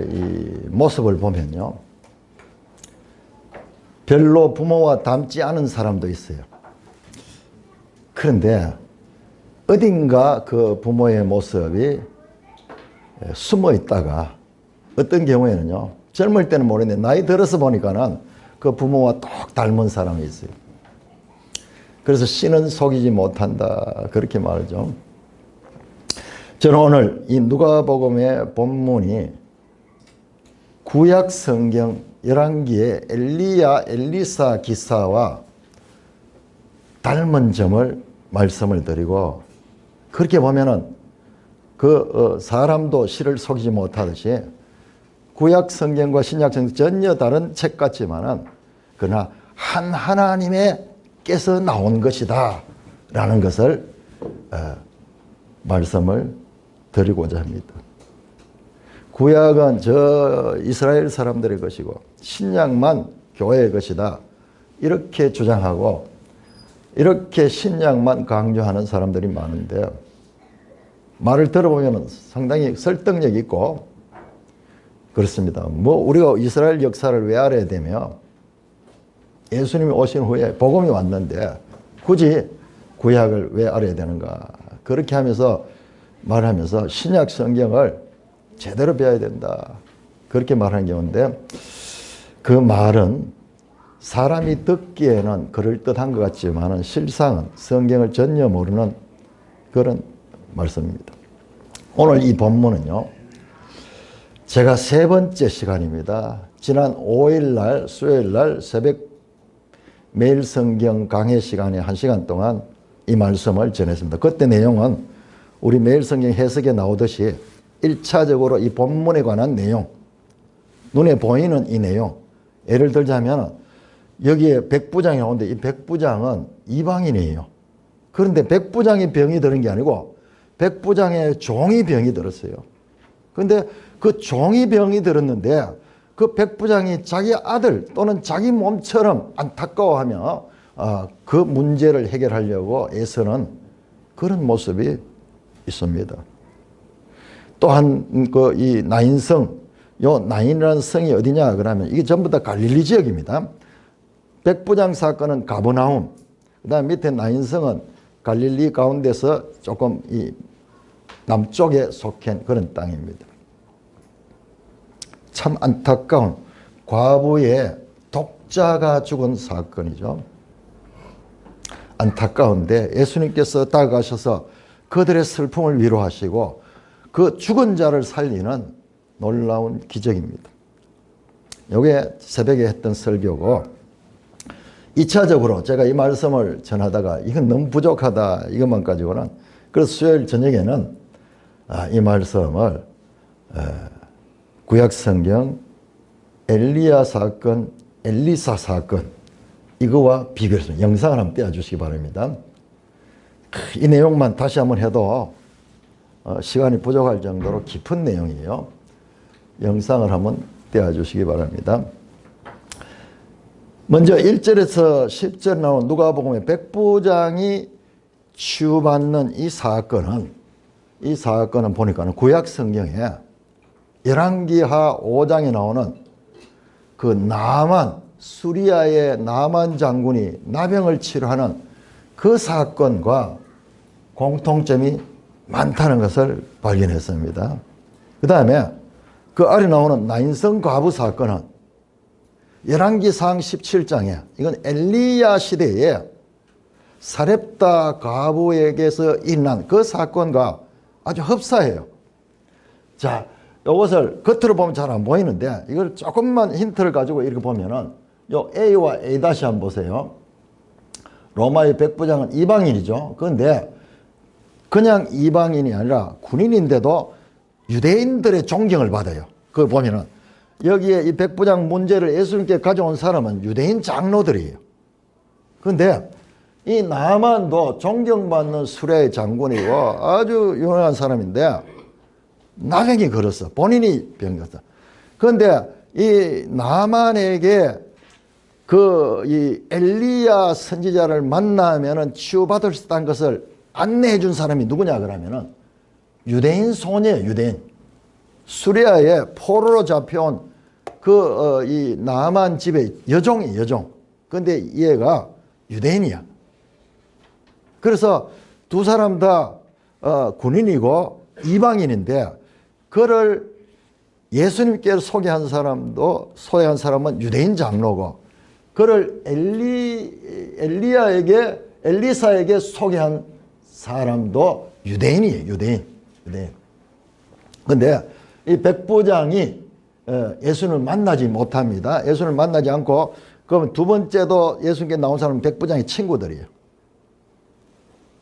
이 모습을 보면요, 별로 부모와 닮지 않은 사람도 있어요. 그런데 어딘가 그 부모의 모습이 숨어 있다가 어떤 경우에는요, 젊을 때는 모르는데 나이 들어서 보니까는 그 부모와 똑 닮은 사람이 있어요. 그래서 씨는 속이지 못한다, 그렇게 말하죠. 저는 오늘 이 누가복음의 본문이 구약 성경 열왕기의 엘리야 엘리사 기사와 닮은 점을 말씀을 드리고, 그렇게 보면은 그 사람도 씨를 속이지 못하듯이 구약 성경과 신약 성경 전혀 다른 책 같지만은 그러나 한 하나님께서 나온 것이다 라는 것을 말씀을 드리고자 합니다. 구약은 저 이스라엘 사람들의 것이고 신약만 교회의 것이다, 이렇게 주장하고 이렇게 신약만 강조하는 사람들이 많은데, 말을 들어보면 상당히 설득력 있고 그렇습니다. 뭐 우리가 이스라엘 역사를 왜 알아야 되며, 예수님이 오신 후에 복음이 왔는데 굳이 구약을 왜 알아야 되는가, 그렇게 하면서 말하면서 신약 성경을 제대로 배워야 된다, 그렇게 말하는 경우인데, 그 말은 사람이 듣기에는 그럴듯한 것 같지만 실상은 성경을 전혀 모르는 그런 말씀입니다. 오늘 이 본문은요, 제가 세 번째 시간입니다. 지난 5일날 수요일날 새벽 매일 성경 강해 시간에 1시간 동안 이 말씀을 전했습니다. 그때 내용은 우리 매일 성경 해석에 나오듯이 1차적으로 이 본문에 관한 내용, 눈에 보이는 이 내용, 예를 들자면 여기에 백부장이 나오는데 이 백부장은 이방인이에요. 그런데 백부장이 병이 드는 게 아니고 백부장의 종이 병이 들었어요. 그런데 그 종이 병이 들었는데 그 백부장이 자기 아들 또는 자기 몸처럼 안타까워하며 그 문제를 해결하려고 애쓰는 그런 모습이 있습니다. 또한 그 이 나인성, 요 나인이라는 성이 어디냐 그러면 이게 전부 다 갈릴리 지역입니다. 백부장 사건은 가버나움, 그 다음 밑에 나인성은 갈릴리 가운데서 조금 이 남쪽에 속한 그런 땅입니다. 참 안타까운 과부의 독자가 죽은 사건이죠. 안타까운데 예수님께서 다가가셔서 그들의 슬픔을 위로하시고 그 죽은 자를 살리는 놀라운 기적입니다. 이게 새벽에 했던 설교고, 2차적으로 제가 이 말씀을 전하다가 이건 너무 부족하다, 이것만 가지고는, 그래서 수요일 저녁에는 이 말씀을 구약성경 엘리야 사건, 엘리사 사건 이거와 비교해서 영상을 한번 떼어주시기 바랍니다. 이 내용만 다시 한번 해도 시간이 부족할 정도로 깊은 내용이에요. 영상을 한번 떼어주시기 바랍니다. 먼저 1절에서 10절 나온 누가복음의 백부장이 치유받는 이 사건은 보니까는 구약 성경에 열왕기하 5장에 나오는 그 나만, 수리아의 나만 장군이 나병을 치료하는 그 사건과 공통점이 많다는 것을 발견했습니다. 그 다음에 그 아래 나오는 나인성 과부 사건은 열왕기상 17장에 이건 엘리야 시대에 사렙다 과부에게서 일어난 그 사건과 아주 흡사해요. 자, 이것을 겉으로 보면 잘 안 보이는데 이걸 조금만 힌트를 가지고 이렇게 보면은 요 A와 A 다시 한번 보세요. 로마의 백부장은 이방인이죠. 그런데 그냥 이방인이 아니라 군인인데도 유대인들의 존경을 받아요. 그걸 보면은 여기에 이 백부장 문제를 예수님께 가져온 사람은 유대인 장로들이에요. 그런데 이 나만도 존경받는 수레의 장군이고 아주 유명한 사람인데 나병이 걸었어. 본인이 병겼어. 그런데 이 나만에게 이 엘리야 선지자를 만나면은 치유받을 수 있다는 것을 안내해 준 사람이 누구냐 그러면은 유대인 소녀예요. 유대인. 수리아에 포로로 잡혀온 이 나만 집의 여종이 여종. 근데 얘가 유대인이야. 그래서 두 사람 다 군인이고 이방인인데 그를 예수님께 소개한 사람은 유대인 장로고 그를 엘리사에게 소개한 사람도 유대인이에요. 유대인. 근데 이 백부장이 예수님을 만나지 못합니다. 예수님을 만나지 않고 그러면 두 번째도 예수님께 나온 사람은 백부장의 친구들이에요.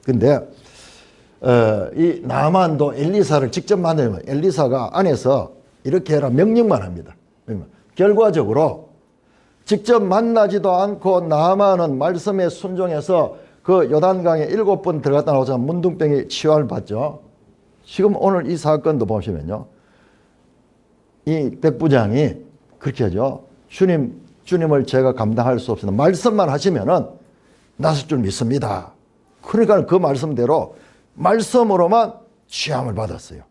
근데 이 나만도 엘리사를 직접 만나면 엘리사가 안에서 이렇게 해라 명령만 합니다. 결과적으로 직접 만나지도 않고 나만은 말씀에 순종해서 그 요단강에 7번 들어갔다 나오자 문둥병이 치유를 받죠. 지금 오늘 이 사건도 보시면요. 이 백부장이 그렇게 하죠. 주님을 제가 감당할 수 없습니다. 말씀만 하시면은 나설 줄 믿습니다. 그러니까 그 말씀대로 말씀으로만 취함을 받았어요.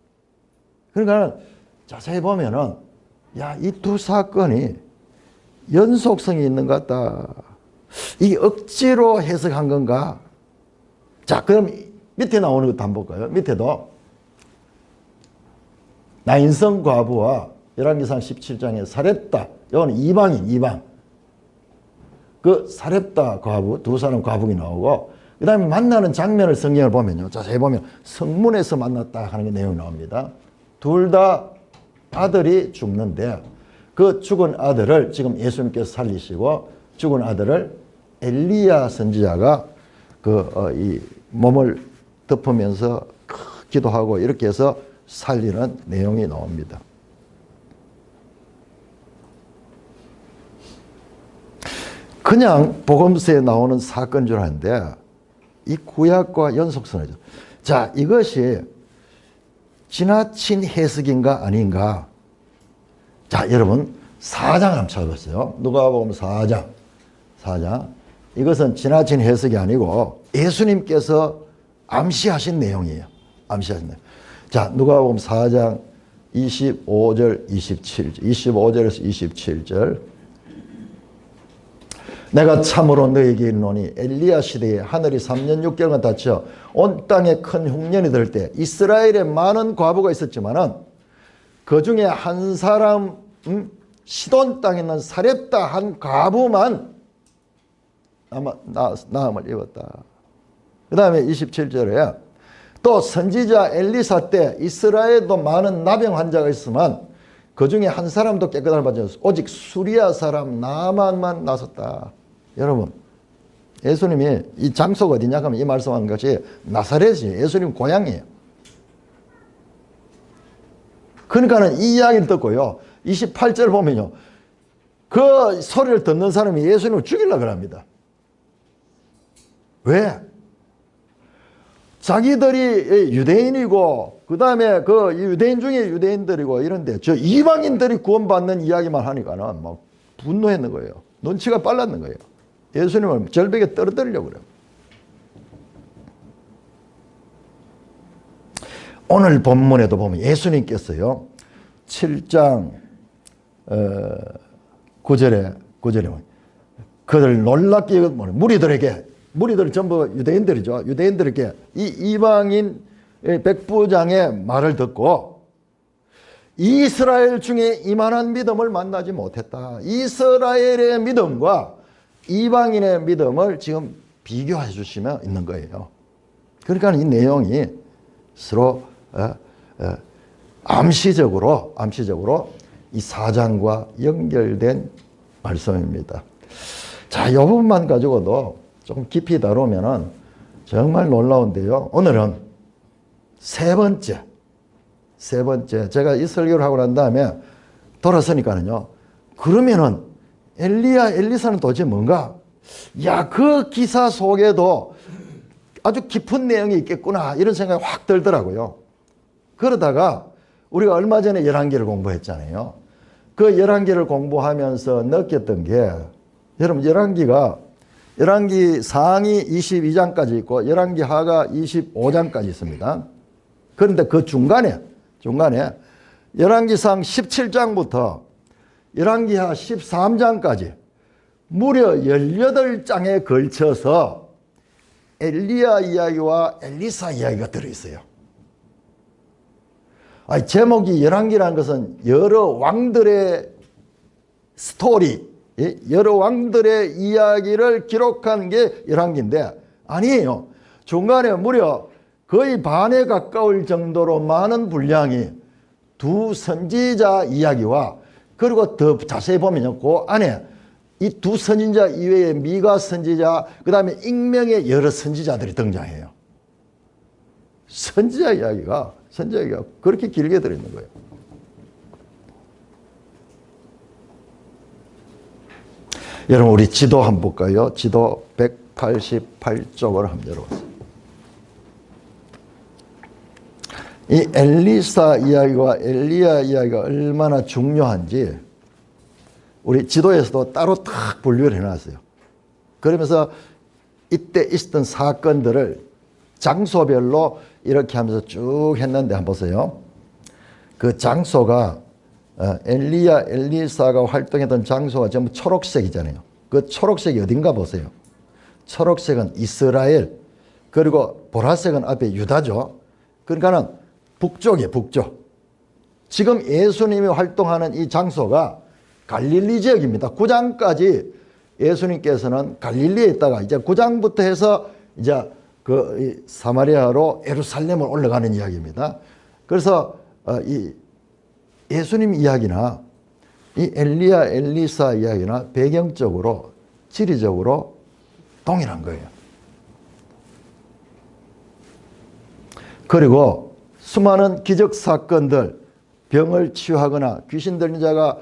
그러니까 자세히 보면은 야, 이 두 사건이 연속성이 있는 것 같다. 이 억지로 해석한 건가? 자, 그럼 밑에 나오는 것도 한번 볼까요? 밑에도 나인성 과부와 열왕기상 17장에 사렙다. 이거는 이방. 그 사렙다 과부, 두 사람 과부가 나오고 그 다음에 만나는 장면을 성경을 보면요. 자세히 보면 성문에서 만났다 하는 게 내용이 나옵니다. 둘 다 아들이 죽는데 그 죽은 아들을 지금 예수님께서 살리시고 죽은 아들을 엘리야 선지자가 이 몸을 덮으면서 기도하고 이렇게 해서 살리는 내용이 나옵니다. 그냥 복음서에 나오는 사건인 줄 아는데 이 구약과 연속성이죠. 자, 이것이 지나친 해석인가 아닌가? 자, 여러분 4장 한번 찾아봤어요. 누가복음 4장. 이것은 지나친 해석이 아니고 예수님께서 암시하신 내용이에요. 암시하신 내용. 자, 누가복음 4장 25절, 27절, 25절에서 27절. 내가 참으로 너에게 이르노니 엘리야 시대에 하늘이 3년 6개월간 닫혀 온 땅에 큰 흉년이 들 때 이스라엘에 많은 과부가 있었지만은 그 중에 한 사람 시돈 땅에 있는 사렙다 한 과부만 나음을 입었다. 그 다음에 27절에 또 선지자 엘리사 때 이스라엘에도 많은 나병 환자가 있으면 그 중에 한 사람도 깨끗함을 받지 않았어. 오직 수리아 사람 나만만 나섰다. 여러분, 예수님이 이 장소가 어디냐 하면 이 말씀한 것이 나사렛이에요. 예수님 고향이에요. 그러니까는 이 이야기를 듣고요. 28절 보면요. 그 소리를 듣는 사람이 예수님을 죽이려고 합니다. 왜? 자기들이 유대인이고 그 다음에 그 유대인 중에 유대인들이고 이런데 저 이방인들이 구원받는 이야기만 하니까는 막 분노했는 거예요. 눈치가 빨랐는 거예요. 예수님을 절벽에 떨어뜨리려고 그래요. 오늘 본문에도 보면 예수님께서요 7장 9절에 그들 놀랍게 무리들이 전부 유대인들이죠. 유대인들에게 이 이방인 백부장의 말을 듣고 이스라엘 중에 이만한 믿음을 만나지 못했다. 이스라엘의 믿음과 이방인의 믿음을 지금 비교해 주시면 있는 거예요. 그러니까 이 내용이 서로 암시적으로 이 4장과 연결된 말씀입니다. 자, 이 부분만 가지고도 좀 깊이 다루면은 정말 놀라운데요. 오늘은 세 번째 제가 이 설교를 하고 난 다음에 돌아서니까는요. 그러면은 엘리사는 도대체 뭔가? 야, 그 기사 속에도 아주 깊은 내용이 있겠구나 이런 생각이 확 들더라고요. 그러다가 우리가 얼마 전에 열왕기를 공부했잖아요. 그 열왕기를 공부하면서 느꼈던 게 여러분 열왕기 상이 22장까지 있고 열왕기 하가 25장까지 있습니다. 그런데 그 중간에 열왕기상 17장부터 열왕기하 13장까지 무려 18장에 걸쳐서 엘리야 이야기와 엘리사 이야기가 들어있어요. 제목이 열왕기라는 것은 여러 왕들의 스토리, 여러 왕들의 이야기를 기록한 게 열왕기인데 아니에요. 중간에 무려 거의 반에 가까울 정도로 많은 분량이 두 선지자 이야기와 그리고 더 자세히 보면요, 그 안에 이 두 선지자 이외에 미가 선지자, 그 다음에 익명의 여러 선지자들이 등장해요. 선지자 이야기가 그렇게 길게 들어있는 거예요. 여러분, 우리 지도 한번 볼까요? 지도 188쪽을 한번 열어보세요. 이 엘리사 이야기와 엘리야 이야기가 얼마나 중요한지 우리 지도에서도 따로 딱 분류를 해놨어요. 그러면서 이때 있었던 사건들을 장소별로 이렇게 하면서 쭉 했는데 한번 보세요. 그 장소가 엘리야, 엘리사가 활동했던 장소가 전부 초록색이잖아요. 그 초록색이 어딘가 보세요. 초록색은 이스라엘, 그리고 보라색은 앞에 유다죠. 그러니까는 북쪽이에요, 북쪽. 지금 예수님이 활동하는 이 장소가 갈릴리 지역입니다. 9장까지 예수님께서는 갈릴리에 있다가 이제 9장부터 해서 이제 그 사마리아로 예루살렘을 올라가는 이야기입니다. 그래서 이 예수님 이야기나 이 엘리야, 엘리사 이야기나 배경적으로 지리적으로 동일한 거예요. 그리고 수많은 기적 사건들, 병을 치유하거나 귀신 들린 자가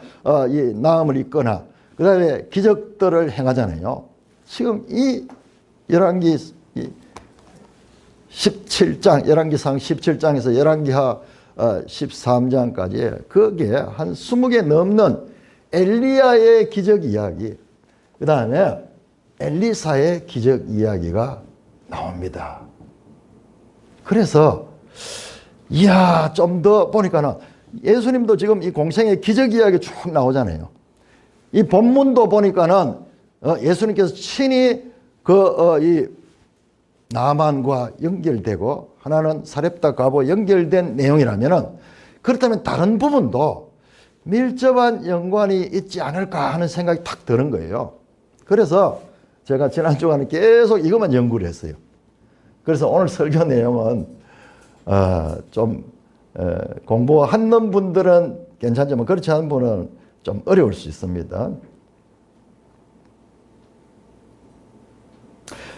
이 나음을 입거나 그 다음에 기적들을 행하잖아요. 지금 이 열왕기 17장, 열왕기상 17장에서 열왕기하 13장까지 그게 한 20개 넘는 엘리야의 기적 이야기, 그 다음에 엘리사의 기적 이야기가 나옵니다. 그래서 이야, 좀 더 보니까는 예수님도 지금 이 공생의 기적 이야기 쭉 나오잖아요. 이 본문도 보니까는 예수님께서 친히 이 나만과 연결되고 하나는 사렙다 가보 연결된 내용이라면은, 그렇다면 다른 부분도 밀접한 연관이 있지 않을까 하는 생각이 탁 드는 거예요. 그래서 제가 지난 주간에 계속 이것만 연구를 했어요. 그래서 오늘 설교 내용은 좀 공부하는 분들은 괜찮지만 그렇지 않은 분은 좀 어려울 수 있습니다.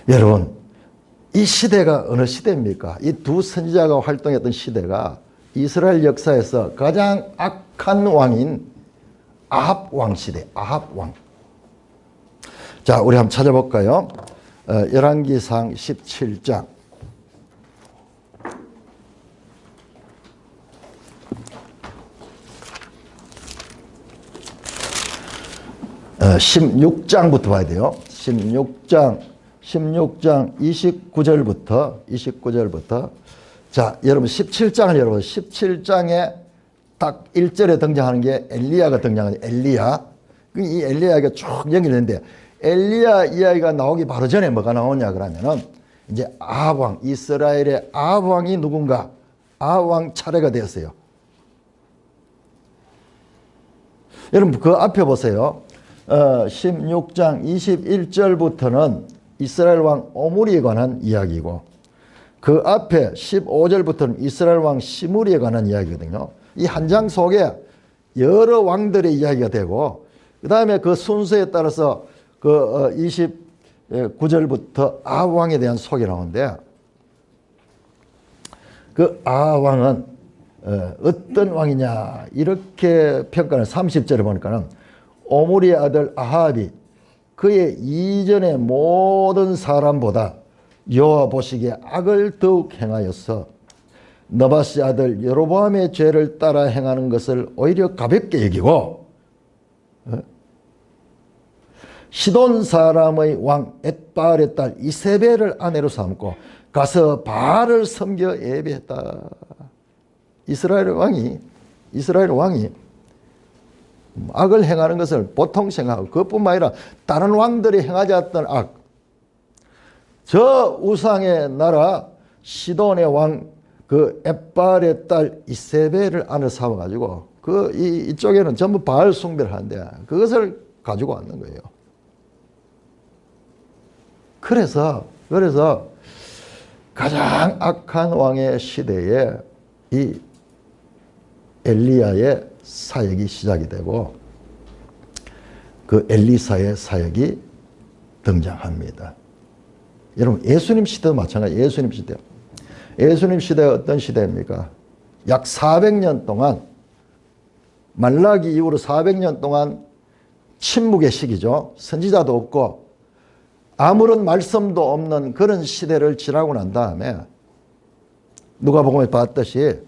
여러분, 이 시대가 어느 시대입니까? 이 두 선지자가 활동했던 시대가 이스라엘 역사에서 가장 악한 왕인 아합 왕 시대, 아합 왕. 자, 우리 한번 찾아볼까요? 열왕기상 17장. 16장부터 봐야 돼요. 16장 29절부터. 자, 여러분 17장을 열어보세요. 17장에 딱 1절에 등장하는 게 엘리야가 등장하는 엘리야. 이 엘리야가 쭉 연결되는데, 엘리야 이야기가 나오기 바로 전에 뭐가 나오냐 그러면은 이제 아합 왕, 이스라엘의 아합 왕이 누군가, 아합 왕 차례가 되었어요. 여러분 그 앞에 보세요. 16장 21절부터는 이스라엘 왕 오므리에 관한 이야기고, 그 앞에 15절부터는 이스라엘 왕 시므리에 관한 이야기거든요. 이 한 장 속에 여러 왕들의 이야기가 되고, 그 다음에 그 순서에 따라서 그 29절부터 아합 왕에 대한 소개가 나오는데, 그 아합 왕은 어떤 왕이냐 이렇게 평가는 30절에 보니까는 오므리의 아들 아합이 그의 이전의 모든 사람보다 여호와 보시기에 악을 더욱 행하여서 너바시 아들 여로보암의 죄를 따라 행하는 것을 오히려 가볍게 여기고, 시돈 사람의 왕 엣바알의 딸 이세벨을 아내로 삼고 가서 바알을 섬겨 예배했다. 이스라엘 왕이 이스라엘 왕이 악을 행하는 것을 보통 생각하고 그것뿐만 아니라 다른 왕들이 행하지 않았던 악, 저 우상의 나라 시돈의 왕 그 엣발의 딸 이세벨을 안을 삼아가지고 이쪽에는 전부 바알 숭배를 하는데 그것을 가지고 왔는 거예요. 그래서 가장 악한 왕의 시대에 이 엘리야의 사역이 시작이 되고 그 엘리사의 사역이 등장합니다. 여러분 예수님 시대도 마찬가지예요. 예수님 시대. 예수님 시대가 어떤 시대입니까? 약 400년 동안 말라기 이후로 400년 동안 침묵의 시기죠. 선지자도 없고 아무런 말씀도 없는 그런 시대를 지나고 난 다음에 누가복음에 봤듯이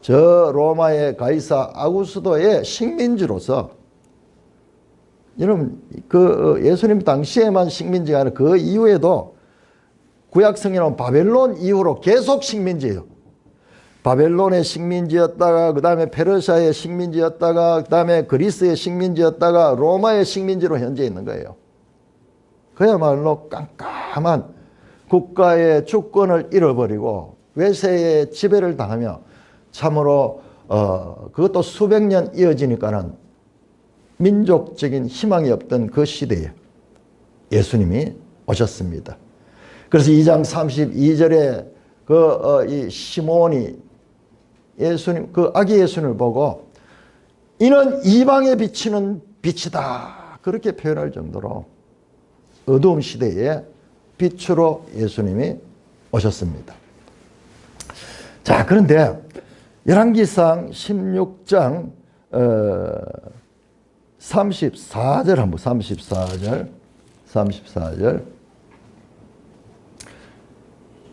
저 로마의 가이사 아구스도의 식민지로서 여러분 그 예수님 당시에만 식민지가 아니라 그 이후에도 구약성경은 바벨론 이후로 계속 식민지예요. 바벨론의 식민지였다가 그 다음에 페르시아의 식민지였다가 그 다음에 그리스의 식민지였다가 로마의 식민지로 현재 있는 거예요. 그야말로 깜깜한 국가의 주권을 잃어버리고 외세의 지배를 당하며 참으로 그것도 수백 년 이어지니까는 민족적인 희망이 없던 그 시대에 예수님이 오셨습니다. 그래서 2장 32절에 이 시몬이 예수님, 그 아기 예수님을 보고 이는 이방에 비치는 빛이다. 그렇게 표현할 정도로 어두운 시대에 빛으로 예수님이 오셨습니다. 자, 그런데 열왕기상 16장 34절 한번 34절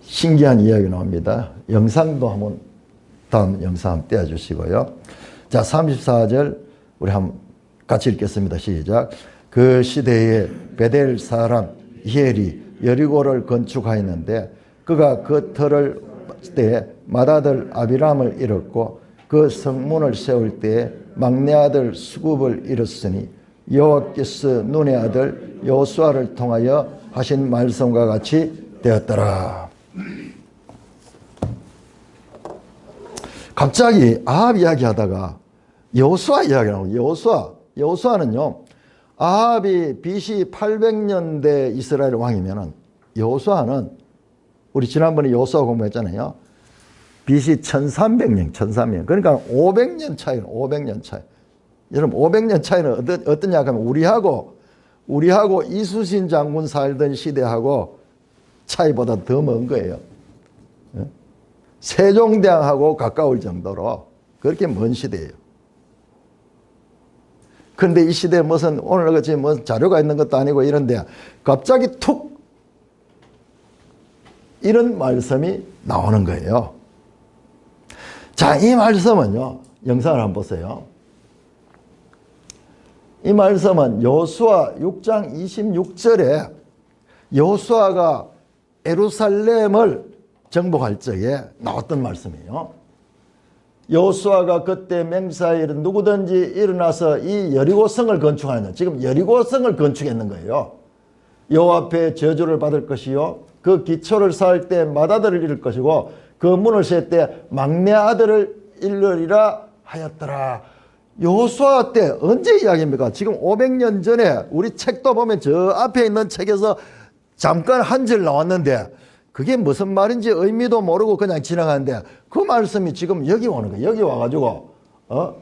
신기한 이야기 나옵니다. 영상도 한번 다음 영상 한번 떼어주시고요. 자, 34절 우리 한번 같이 읽겠습니다. 시작. 그 시대에 베델 사람 히엘이 여리고를 건축하였는데 그가 그 터를 때 맏아들 아비람을 잃었고 그 성문을 세울 때에 막내 아들 수굽을 잃었으니 여호와께서 눈의 아들 여호수아를 통하여 하신 말씀과 같이 되었더라. 갑자기 아합 이야기하다가 여호수아 이야기 나오고 여호수아는요 아합이 BC 800년대 이스라엘 왕이면은 여호수아는 우리 지난번에 여호수아 공부했잖아요. BC 1300년 그러니까 500년 차이는 500년 차이. 여러분 500년 차이는 어떠냐 하면 우리하고 이수신 장군 살던 시대하고 차이보다 더 먼 거예요. 세종대왕하고 가까울 정도로 그렇게 먼 시대예요. 그런데 이 시대에 무슨 오늘같이 무슨 자료가 있는 것도 아니고 이런데 갑자기 툭 이런 말씀이 나오는 거예요. 자, 이 말씀은요. 영상을 한번 보세요. 이 말씀은 여호수아 6장 26절에 여호수아가 예루살렘을 정복할 적에 나왔던 말씀이에요. 여호수아가 그때 맹사에 누구든지 일어나서 이 여리고성을 건축하는, 지금 여리고성을 건축했는 거예요. 여호와 앞에 저주를 받을 것이요 그 기초를 쌓을 때 맏아들을 잃을 것이고 그 문을 셀 때 막내 아들을 잃으리라 하였더라. 여호수아 때 언제 이야기입니까? 지금 500년 전에 우리 책도 보면 저 앞에 있는 책에서 잠깐 한 절 나왔는데 그게 무슨 말인지 의미도 모르고 그냥 지나가는데 그 말씀이 지금 여기 오는 거예요. 여기 와가지고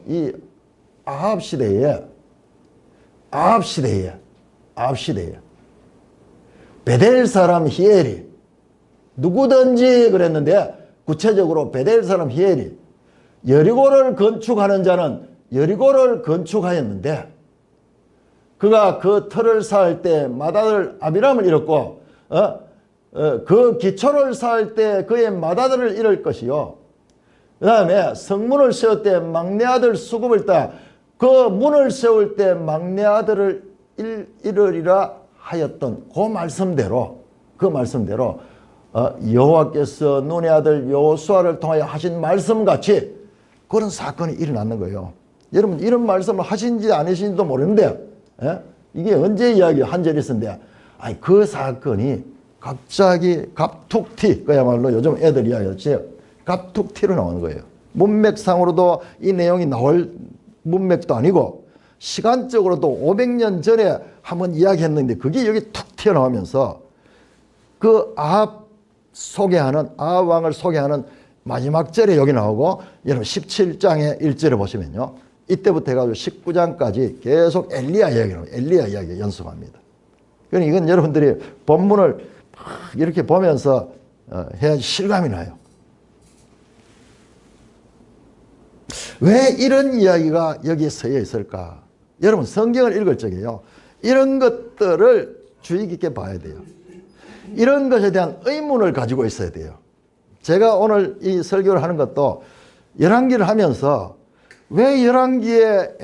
이 아합 시대에 베델 사람 히엘이 누구든지 그랬는데 구체적으로 베델 사람 히엘이 여리고를 건축하는 자는 여리고를 건축하였는데 그가 그 터를 쌓을 때 맏아들 아비람을 잃었고 그 기초를 쌓을 때 그의 맏아들을 잃을 것이요 그 다음에 성문을 세울 때 막내 아들 수굽을 따 그 문을 세울 때 막내 아들을 잃으리라 하였던 그 말씀대로 여호와께서 눈의 아들 여호수아를 통하여 하신 말씀같이 그런 사건이 일어났는 거예요. 여러분 이런 말씀을 하신지 안 하신지도 모르는데 이게 언제 이야기 한 절이 있었는데 아니 그 사건이 갑자기 갑툭튀 그야말로 요즘 애들 이야기했지 갑툭튀로 나오는 거예요. 문맥상으로도 이 내용이 나올 문맥도 아니고 시간적으로도 500년 전에 한번 이야기했는데 그게 여기 툭 튀어나오면서 그 아합 소개하는 아합 왕을 소개하는 마지막 절에 여기 나오고 여러분 17장의 1절에 보시면요. 이때부터 해가지고 19장까지 계속 엘리야 이야기를 엘리야 이야기 연습합니다. 그러니까 이건 여러분들이 본문을 이렇게 보면서 해야지 실감이 나요. 왜 이런 이야기가 여기에 서여 있을까? 여러분 성경을 읽을 적에요. 이런 것들을 주의 깊게 봐야 돼요. 이런 것에 대한 의문을 가지고 있어야 돼요. 제가 오늘 이 설교를 하는 것도 열왕기를 하면서 왜 열왕기에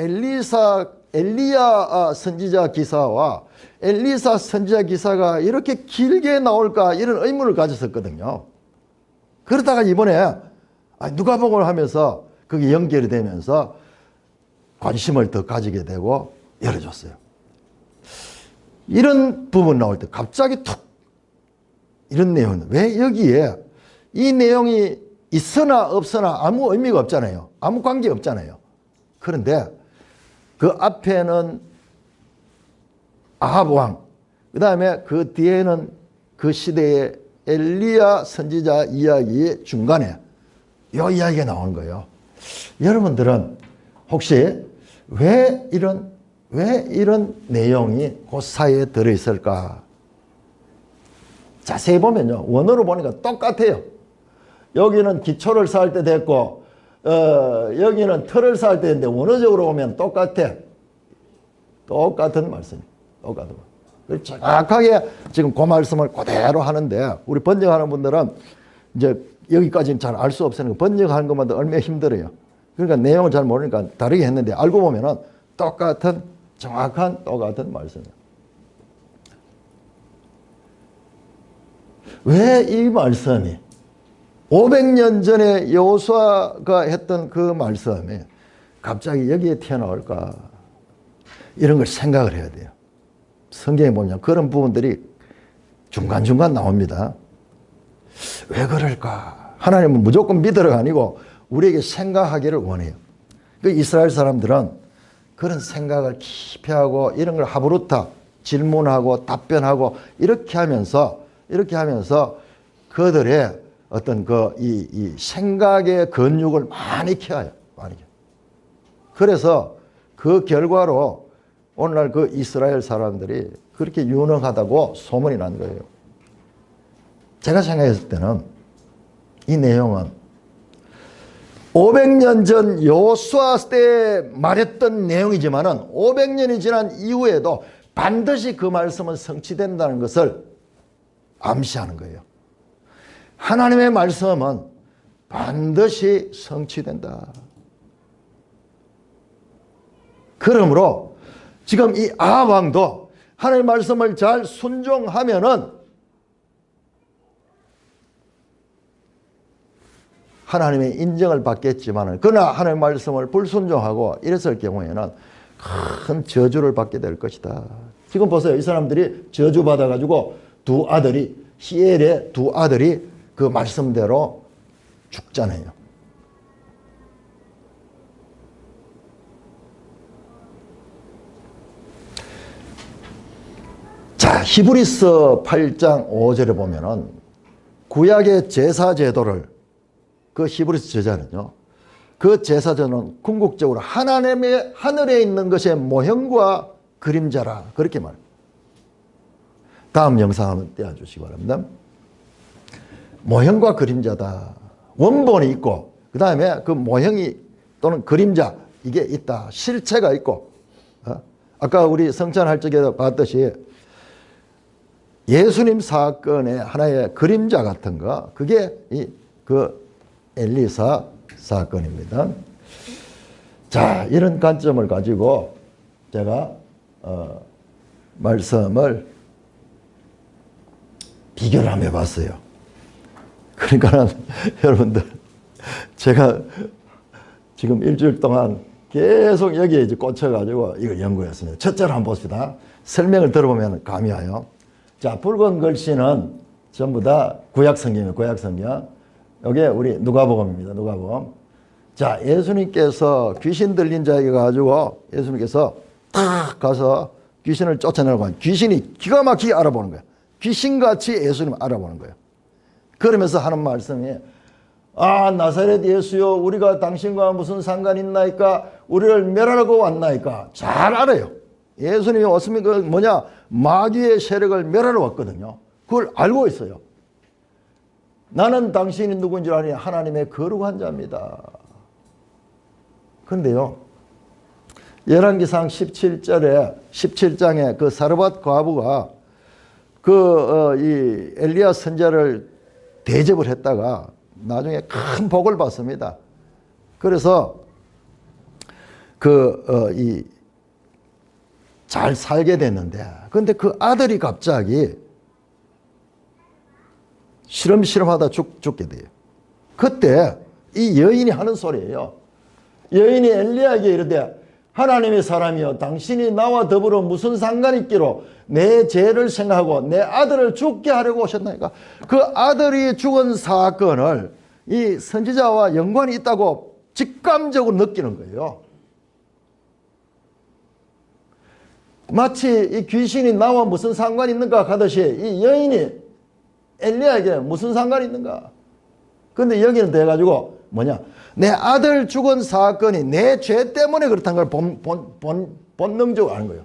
엘리야 선지자 기사와 엘리사 선지자 기사가 이렇게 길게 나올까 이런 의문을 가졌었거든요. 그러다가 이번에 누가복음을 하면서 그게 연결이 되면서 관심을 더 가지게 되고 열어줬어요. 이런 부분 나올 때 갑자기 툭 이런 내용은 왜 여기에 이 내용이 있으나 없으나 아무 의미가 없잖아요. 아무 관계 없잖아요. 그런데 그 앞에는 아합 왕, 그 다음에 그 뒤에는 그 시대의 엘리야 선지자 이야기 중간에 이 이야기가 나오는 거예요. 여러분들은 혹시 왜 이런 내용이 그 사이에 들어있을까? 자세히 보면요. 원어로 보니까 똑같아요. 여기는 기초를 쌓을 때 됐고 여기는 틀을 쌓을 때 됐는데 원어적으로 보면 똑같아. 똑같은 말씀이에요. 똑같은 말. 정확하게 지금 그 말씀을 그대로 하는데 우리 번역하는 분들은 이제 여기까지는 잘 알 수 없으니까 번역하는 것만도 얼마나 힘들어요. 그러니까 내용을 잘 모르니까 다르게 했는데 알고 보면은 똑같은 정확한 똑같은 말씀이에요. 왜 이 말씀이 500년 전에 여호수아가 했던 그 말씀이 갑자기 여기에 튀어나올까? 이런 걸 생각을 해야 돼요. 성경에 보면 그런 부분들이 중간중간 나옵니다. 왜 그럴까? 하나님은 무조건 믿으라가 아니고 우리에게 생각하기를 원해요. 그 이스라엘 사람들은 그런 생각을 깊이 하고 이런 걸 하부루타 질문하고 답변하고 이렇게 하면서 그들의 어떤 이 생각의 근육을 많이 키워요. 많이. 그래서 그 결과로 오늘날 그 이스라엘 사람들이 그렇게 유능하다고 소문이 난 거예요. 제가 생각했을 때는 이 내용은 500년 전 여호수아 때 말했던 내용이지만은 500년이 지난 이후에도 반드시 그 말씀은 성취된다는 것을 암시하는 거예요. 하나님의 말씀은 반드시 성취된다. 그러므로 지금 이 아합 왕도 하나님의 말씀을 잘 순종하면은 하나님의 인정을 받겠지만 그러나 하나님의 말씀을 불순종하고 이랬을 경우에는 큰 저주를 받게 될 것이다. 지금 보세요. 이 사람들이 저주받아가지고 두 아들이 히엘의 두 아들이 그 말씀대로 죽잖아요. 자, 히브리서 8장 5절에 보면은 구약의 제사 제도를 그 히브리서 제자는요. 그 제사제는 궁극적으로 하나님의 하늘에 있는 것의 모형과 그림자라 그렇게 말합니다. 다음 영상 한번 띄워주시기 바랍니다. 모형과 그림자다. 원본이 있고 그 다음에 그 모형이 또는 그림자 이게 있다. 실체가 있고 아까 우리 성찬할 적에 봤듯이 예수님 사건의 하나의 그림자 같은 거 그게 그 엘리사 사건입니다. 자, 이런 관점을 가지고 제가 말씀을 비교를 한번 해봤어요. 그러니까 여러분들 제가 지금 일주일 동안 계속 여기에 이제 꽂혀가지고 이거 연구했습니다. 첫째로 한번 봅시다. 설명을 들어보면 감이 와요. 자, 붉은 글씨는 전부 다 구약성경이에요. 구약성경. 이게 우리 누가복음입니다. 누가복음. 자, 예수님께서 귀신 들린 자에게 가지고 예수님께서 탁 가서 귀신을 쫓아내고 귀신이 기가 막히게 알아보는 거예요. 귀신같이 예수님을 알아보는 거예요. 그러면서 하는 말씀이 아, 나사렛 예수여, 우리가 당신과 무슨 상관이 있나이까? 우리를 멸하라고 왔나이까? 잘 알아요. 예수님이 왔으면 그 뭐냐? 마귀의 세력을 멸하러 왔거든요. 그걸 알고 있어요. 나는 당신이 누군지 아니 하나님의 거룩한 자입니다. 그런데요, 열왕기상 17장에 그 사르밧 과부가 이 엘리야 선지자를 대접을 했다가 나중에 큰 복을 받습니다. 그래서 잘 살게 됐는데, 근데 그 아들이 갑자기 시름시름하다 죽게 돼요. 그때 이 여인이 하는 소리예요. 여인이 엘리야에게 이르되 하나님의 사람이여, 당신이 나와 더불어 무슨 상관이 있기로 내 죄를 생각하고 내 아들을 죽게 하려고 오셨나이까? 그 아들이 죽은 사건을 이 선지자와 연관이 있다고 직감적으로 느끼는 거예요. 마치 이 귀신이 나와 무슨 상관이 있는가 하듯이 이 여인이 엘리야에게 무슨 상관이 있는가? 그런데 여기는 돼가지고 뭐냐? 내 아들 죽은 사건이 내 죄 때문에 그렇다는 걸 본능적으로 아는 거예요.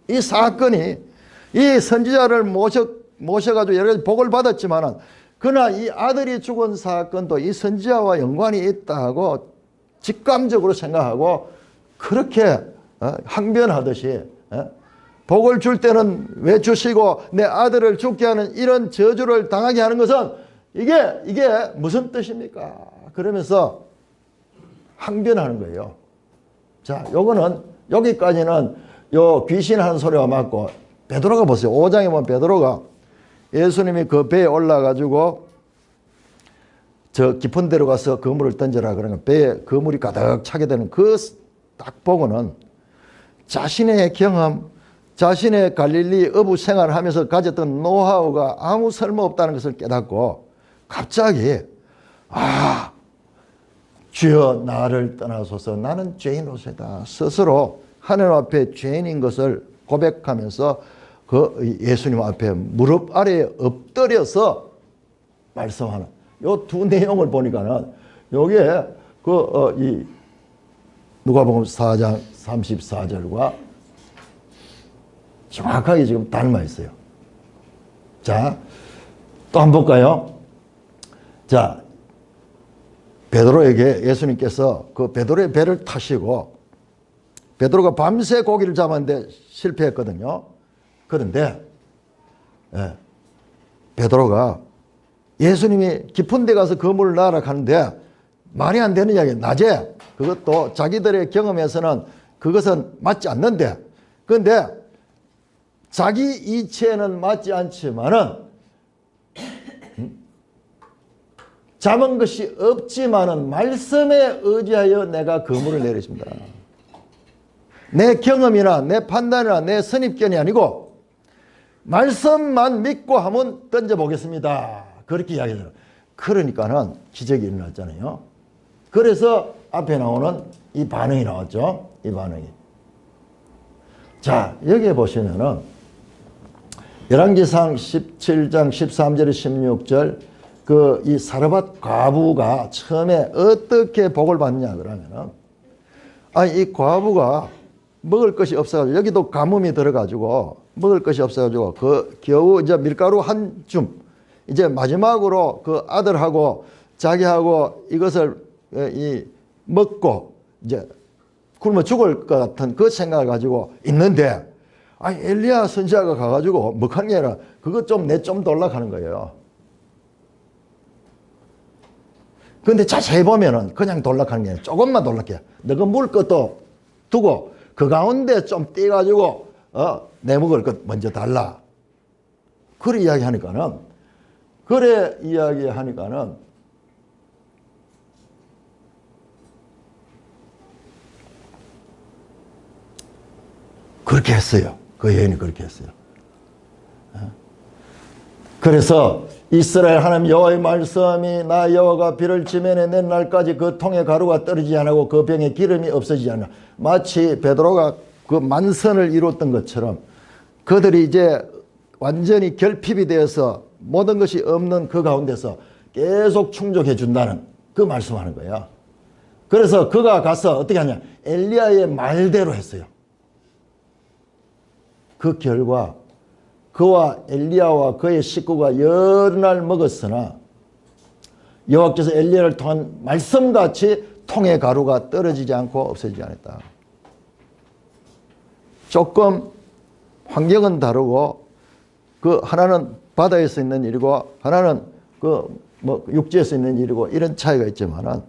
이 사건이 이 선지자를 모셔가지고 여러 가지 복을 받았지만은 그러나 이 아들이 죽은 사건도 이 선지자와 연관이 있다고 직감적으로 생각하고 그렇게 항변하듯이 복을 줄 때는 왜 주시고 내 아들을 죽게 하는 이런 저주를 당하게 하는 것은 이게 무슨 뜻입니까? 그러면서 항변하는 거예요. 자, 요거는 여기까지는 요 귀신 하는 소리와 맞고 베드로가 보세요. 5장에 보면 베드로가 예수님이 그 배에 올라가지고 저 깊은 데로 가서 그물을 던져라 그러면 배에 그물이 가득 차게 되는 그 딱 보고는 자신의 경험, 자신의 갈릴리 어부 생활을 하면서 가졌던 노하우가 아무 쓸모없다는 것을 깨닫고 갑자기 주여 나를 떠나소서, 나는 죄인으로서다. 스스로 하나님 앞에 죄인인 것을 고백하면서 그 예수님 앞에 무릎 아래에 엎드려서 말씀하는 요 두 내용을 보니까는 요게 이 누가복음 4장 34절과 정확하게 지금 닮아 있어요. 자, 또 한번 볼까요? 자, 베드로에게 예수님께서 그 베드로의 배를 타시고 베드로가 밤새 고기를 잡았는데 실패했거든요. 그런데 베드로가 예수님이 깊은 데 가서 그물을 놔라 하는데 말이 안 되는 이야기예요. 낮에 그것도 자기들의 경험에서는 그것은 맞지 않는데, 그런데 자기 이치에는 맞지 않지만은 잡은 것이 없지만은 말씀에 의지하여 내가 그물을 내리십니다. 내 경험이나 내 판단이나 내 선입견이 아니고 말씀만 믿고 한번 던져보겠습니다. 그렇게 이야기해요. 그러니까는 기적이 일어났잖아요. 그래서 앞에 나오는 이 반응이 나왔죠. 이 반응이. 자, 여기에 보시면은 열왕기상 17장 13절 16절 이 사르밧 과부가 처음에 어떻게 복을 받느냐 그러면은 이 과부가 먹을 것이 없어가지고 여기도 가뭄이 들어가지고 먹을 것이 없어가지고 겨우 이제 밀가루 한 줌 이제 마지막으로 그 아들하고 자기하고 이것을 먹고 이제 굶어 죽을 것 같은 그 생각을 가지고 있는데 엘리야 선지자가 가가지고 먹한 게 아니라 그것 좀 내 좀 돌라 하는 거예요. 근데 자세히 보면은 그냥 돌락하는 게 아니라 조금만 돌락해. 너가 물 것도 두고 그 가운데 좀 떼가지고 내 먹을 것 먼저 달라. 그래 이야기하니까는 그렇게 했어요. 그 여인이 그렇게 했어요. 그래서 이스라엘 하나님 여호와의 말씀이 나 여호와가 비를 지면에 낸 날까지 그 통에 가루가 떨어지지 않고 그 병에 기름이 없어지지 않아. 마치 베드로가 그 만선을 이뤘던 것처럼 그들이 이제 완전히 결핍이 되어서 모든 것이 없는 그 가운데서 계속 충족해 준다는 그 말씀하는 거예요. 그래서 그가 가서 어떻게 하냐, 엘리야의 말대로 했어요. 그 결과 그와 엘리야와 그의 식구가 여러 날 먹었으나 여호와께서 엘리야를 통한 말씀같이 통의 가루가 떨어지지 않고 없어지지 않았다. 조금 환경은 다르고 그 하나는 바다에서 있는 일이고 하나는 그 뭐 육지에서 있는 일이고 이런 차이가 있지만은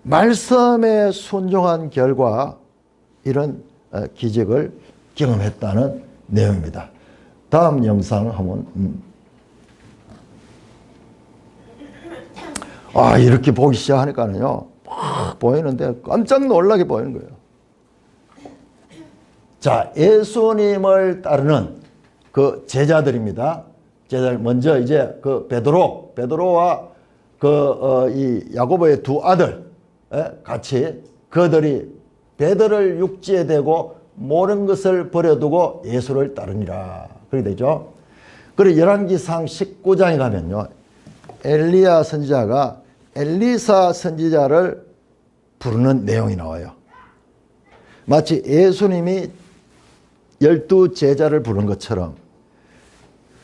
말씀에 순종한 결과 이런 기적을 경험했다는 내용입니다. 다음 영상 한번 이렇게 보기 시작하니까는요 막 보이는데 깜짝 놀라게 보이는 거예요. 자, 예수님을 따르는 그 제자들입니다. 제자들 먼저 이제 그 베드로와 이 야고보의 두 아들 같이 그들이 배들을 육지에 대고 모든 것을 버려두고 예수를 따르니라. 그렇게 되죠. 그리고 열왕기상 19장에 가면요. 엘리야 선지자가 엘리사 선지자를 부르는 내용이 나와요. 마치 예수님이 12 제자를 부른 것처럼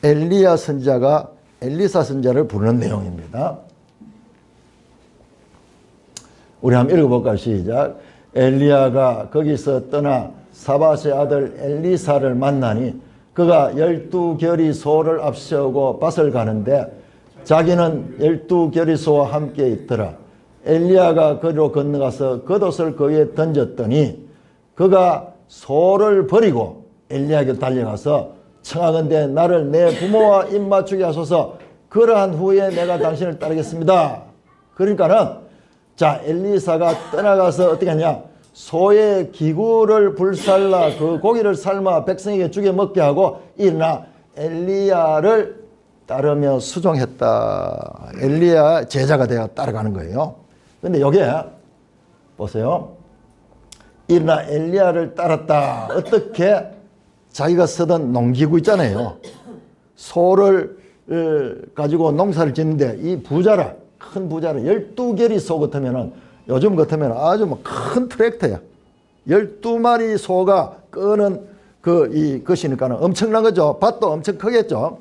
엘리야 선지자가 엘리사 선지자를 부르는 내용입니다. 우리 한번 읽어볼까요? 시작. 엘리야가 거기서 떠나 사밧의 아들 엘리사를 만나니 그가 12결의 소를 앞세우고 밭을 가는데 자기는 12결의 소와 함께 있더라. 엘리야가 그리로 건너가서 겉옷을 그 위에 던졌더니 그가 소를 버리고 엘리야에게 달려가서 청하건대 나를 내 부모와 입맞추게 하소서. 그러한 후에 내가 당신을 따르겠습니다. 그러니까는 자, 엘리사가 떠나가서 어떻게 하냐, 소의 기구를 불살라 그 고기를 삶아 백성에게 죽여 먹게 하고 일어나 엘리야를 따르며 수종했다. 엘리야 제자가 되어 따라가는 거예요. 근데 여기에 보세요. 일어나 엘리야를 따랐다. 어떻게? 자기가 쓰던 농기구 있잖아요. 소를 가지고 농사를 짓는데 이 부자라, 큰 부자라 12결의 소 같으면은 요즘 같으면 아주 뭐 큰 트랙터야. 12마리 소가 끄는 것이니까는 엄청난 거죠. 밭도 엄청 크겠죠.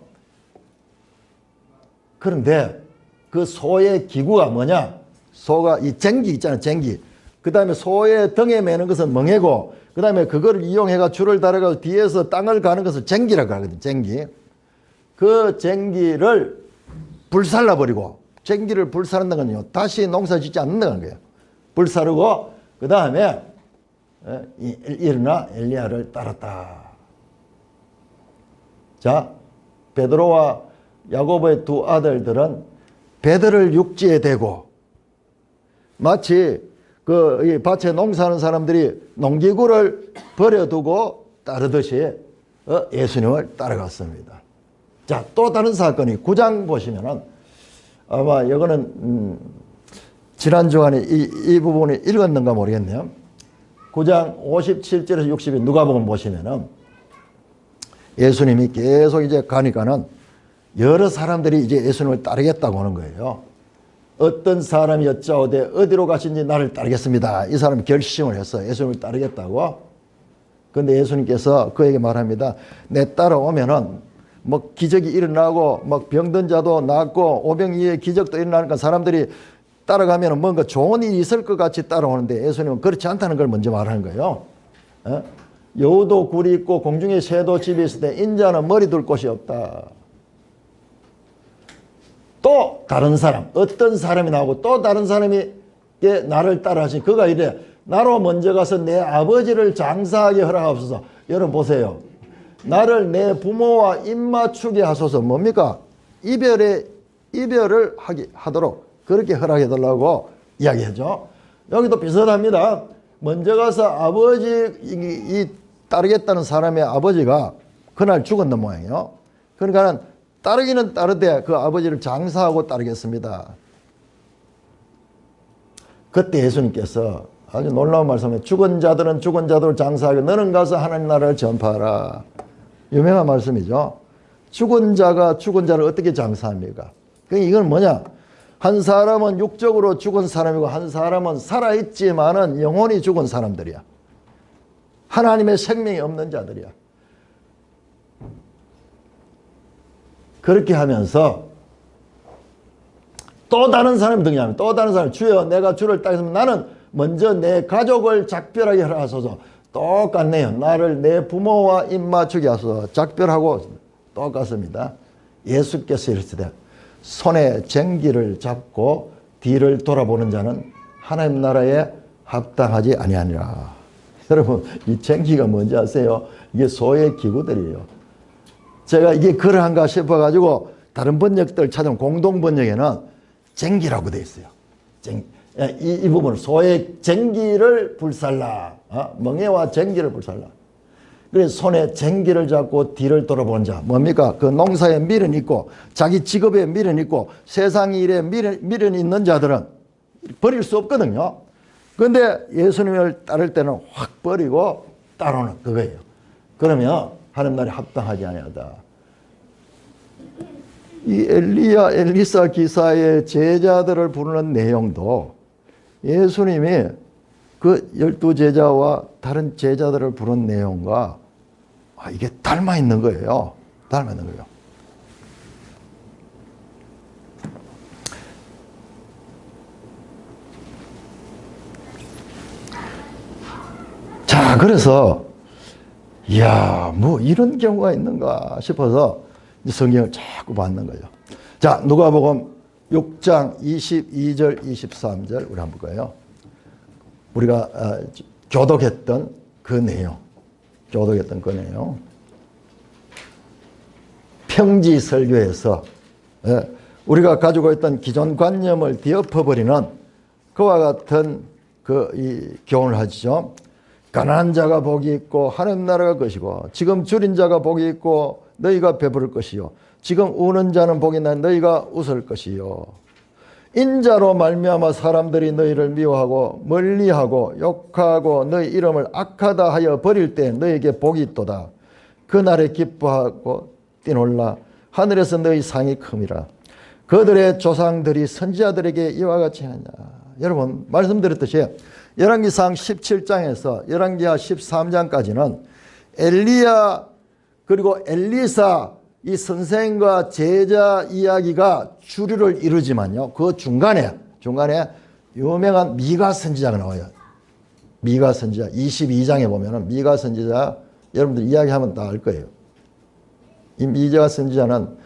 그런데 그 소의 기구가 뭐냐? 소가 이 쟁기 있잖아요. 쟁기. 그 다음에 소의 등에 매는 것은 멍해고, 그 다음에 그걸 이용해가 줄을 달아가지고 뒤에서 땅을 가는 것을 쟁기라고 하거든요. 쟁기. 그 쟁기를 불살라버리고, 쟁기를 불사른다는 건요, 다시 농사 짓지 않는다는 거예요. 불사르고, 그 다음에 일어나 엘리야를 따랐다. 자, 베드로와 야고보의 두 아들들은 배들을 육지에 대고 마치 그 밭에 농사하는 사람들이 농기구를 버려두고 따르듯이 예수님을 따라갔습니다. 자, 또 다른 사건이 9장 보시면은 아마 이거는 지난 주간에 이 부분을 읽었는가 모르겠네요. 9장 57절에서 60일 누가복음 보시면은 예수님이 계속 이제 가니까는 여러 사람들이 이제 예수님을 따르겠다고 하는 거예요. 어떤 사람이 여짜오되 어디로 가신지 나를 따르겠습니다. 이 사람이 결심을 했어요. 예수님을 따르겠다고. 그런데 예수님께서 그에게 말합니다. 내 따라오면은 뭐 기적이 일어나고 막 병든 자도 낫고 오병이의 기적도 일어나니까 사람들이 따라가면 뭔가 좋은 일이 있을 것 같이 따라오는데 예수님은 그렇지 않다는 걸 먼저 말하는 거예요. 여우도 굴이 있고 공중에 새도 집이 있을 때 인자는 머리 둘 곳이 없다. 또 다른 사람, 어떤 사람이 나오고 또 다른 사람이 나를 따라하시니 그가 이래, 나로 먼저 가서 내 아버지를 장사하게 허락하옵소서. 여러분 보세요. 나를 내 부모와 입맞추게 하소서. 뭡니까? 이별을 하도록 그렇게 허락해달라고 이야기하죠. 여기도 비슷합니다. 먼저 가서 아버지 따르겠다는 사람의 아버지가 그날 죽었는 모양이에요. 그러니까 따르기는 따르되 그 아버지를 장사하고 따르겠습니다. 그때 예수님께서 아주 놀라운 말씀을 죽은 자들은 죽은 자들을 장사하고 너는 가서 하나님 나라를 전파하라. 유명한 말씀이죠. 죽은 자가 죽은 자를 어떻게 장사합니까? 이건 뭐냐? 한 사람은 육적으로 죽은 사람이고 한 사람은 살아있지만은 영혼이 죽은 사람들이야. 하나님의 생명이 없는 자들이야. 그렇게 하면서 또 다른 사람이 등장합니다. 또 다른 사람, 주여 내가 주를 따르면 나는 먼저 내 가족을 작별하게 하소서. 똑같네요. 나를 내 부모와 입맞추게 하소서. 작별하고 똑같습니다. 예수께서 이르시되 손에 쟁기를 잡고 뒤를 돌아보는 자는 하나님 나라에 합당하지 아니하니라. 여러분, 이 쟁기가 뭔지 아세요? 이게 소의 기구들이에요. 제가 이게 그러한가 싶어가지고 다른 번역들 찾아보면 공동 번역에는 쟁기라고 되어 있어요. 이 부분을 소의 쟁기를 불살라. 멍에와 쟁기를 불살라. 그래서 손에 쟁기를 잡고 뒤를 돌아보는 자. 뭡니까? 그 농사에 미련이 있고 자기 직업에 미련이 있고 세상 일에 미련이 있는 자들은 버릴 수 없거든요. 그런데 예수님을 따를 때는 확 버리고 따르는 그거예요. 그러면 하나님 나라에 합당하지 아니하다. 이 엘리야 엘리사 기사의 제자들을 부르는 내용도 예수님이 그 12제자와 다른 제자들을 부른 내용과 이게 닮아 있는 거예요. 닮아 있는 거예요. 자, 그래서 이야, 뭐 이런 경우가 있는가 싶어서 성경을 자꾸 봤는 거죠. 자, 누가복음 6장 22절 23절 우리 한번 볼까요? 우리가 교독했던 그 내용. 평지 설교에서 우리가 가지고 있던 기존 관념을 뒤엎어버리는 그와 같은 이 교훈을 하시죠. 가난한 자가 복이 있고 하나님 나라가 것이고 지금 줄인 자가 복이 있고 너희가 배부를 것이요 지금 우는 자는 복이 나 너희가 웃을 것이요 인자로 말미암아 사람들이 너희를 미워하고 멀리하고 욕하고 너희 이름을 악하다 하여 버릴 때 너희에게 복이 있도다. 그날에 기뻐하고 뛰놀라 하늘에서 너희 상이 큼이라. 그들의 조상들이 선지자들에게 이와 같이 하냐. 여러분 말씀드렸듯이 열왕기상 17장에서 열왕기하 13장까지는 엘리야 그리고 엘리사 이 선생과 제자 이야기가 주류를 이루지만요. 그 중간에 유명한 미가 선지자가 나와요. 미가 선지자 22장에 보면은 미가 선지자 여러분들 이야기하면 다 알 거예요. 이 미가 선지자는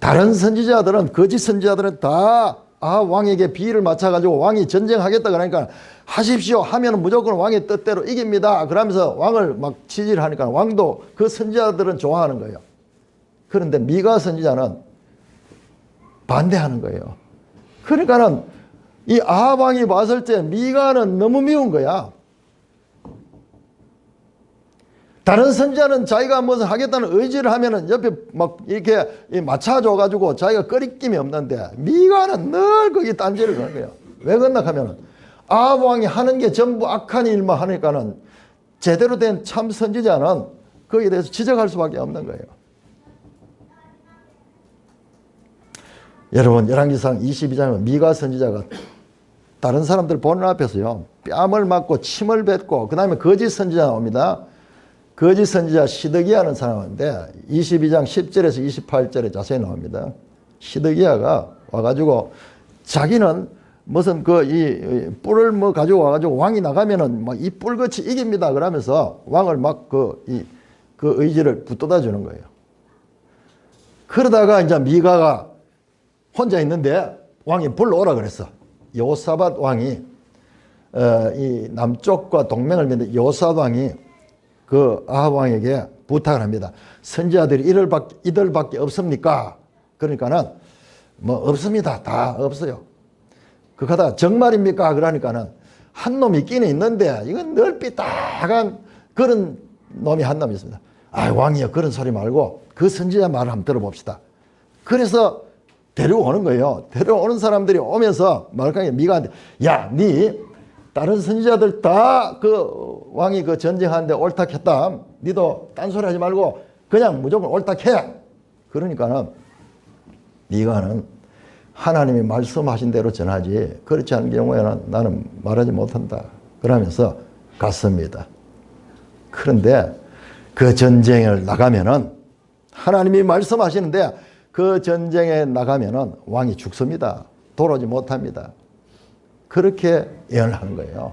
다른 선지자들은 거짓 선지자들은 다 왕에게 비위를 맞춰가지고 왕이 전쟁하겠다 그러니까 하십시오 하면 무조건 왕의 뜻대로 이깁니다. 그러면서 왕을 막 지지를 하니까 왕도 그 선지자들은 좋아하는 거예요. 그런데 미가 선지자는 반대하는 거예요. 그러니까는 이 아합 왕이 봤을 때 미가는 너무 미운 거야. 다른 선지자는 자기가 무슨 하겠다는 의지를 하면은 옆에 막 이렇게 맞춰줘가지고 자기가 꺼리낌이 없는데 미가는 늘 거기 딴지를 거는 거예요. 왜 그러나 하면은 아합 왕이 하는 게 전부 악한 일만 하니까는 제대로 된 참 선지자는 거기에 대해서 지적할 수밖에 없는 거예요. 여러분 열왕기상 22장에 미가 선지자가 다른 사람들 보는 앞에서요 뺨을 맞고 침을 뱉고 그 다음에 거짓 선지자 나옵니다. 거짓 선지자 시드기야는 사람인데 22장 10절에서 28절에 자세히 나옵니다. 시드기야가 와가지고 자기는 무슨 이 뿔을 뭐 가지고 와가지고 왕이 나가면은 막 이 뿔같이 이깁니다 그러면서 왕을 막 그 의지를 붙돋아 주는 거예요. 그러다가 이제 미가가 혼자 있는데 왕이 불러오라 그랬어. 여호사밧 왕이 이 남쪽과 동맹을 맺는 여호사밧 왕이 그 아합 왕에게 부탁을 합니다. 선지자들이 이들밖에 없습니까? 그러니까는 뭐 없습니다. 다 없어요. 그러다가 정말입니까? 그러니까는 한 놈이 있기는 있는데 이건 늘 삐딱한 그런 놈이 한 놈이 있습니다. 아, 왕이여, 그런 소리 말고 그 선지자 말을 한번 들어봅시다. 그래서 데려오는 거예요. 데려오는 사람들이 오면서 말까기 미가한테, 야, 니 다른 선지자들 다 그 왕이 그 전쟁하는데 옳다했다. 니도 딴소리 하지 말고 그냥 무조건 옳다해. 그러니까는 미가는 하나님이 말씀하신 대로 전하지, 그렇지 않은 경우에는 나는 말하지 못한다. 그러면서 갔습니다. 그런데 그 전쟁을 나가면은, 하나님이 말씀하시는데 그 전쟁에 나가면은 왕이 죽습니다. 돌아오지 못합니다. 그렇게 예언을 하는 거예요.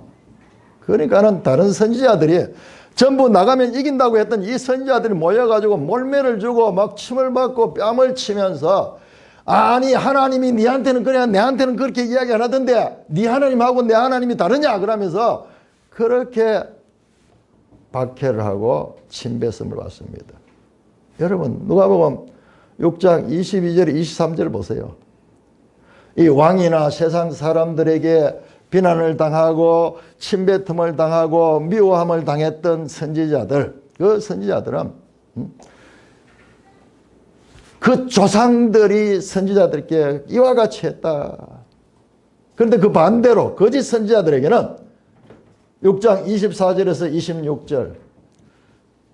그러니까는 다른 선지자들이 전부 나가면 이긴다고 했던 이 선지자들이 모여가지고 몰매를 주고 막 침을 받고 뺨을 치면서, 아니 하나님이 니한테는 그냥 내한테는 그렇게 이야기 안 하던데 니 하나님하고 내 하나님이 다르냐 그러면서 그렇게 박해를 하고 침뱉음을 받습니다. 여러분, 누가복음 6장 22절 23절 보세요. 이 왕이나 세상 사람들에게 비난을 당하고 침뱉음을 당하고 미워함을 당했던 선지자들, 그 선지자들은 그 조상들이 선지자들께 이와 같이 했다. 그런데 그 반대로 거짓 선지자들에게는 6장 24절에서 26절,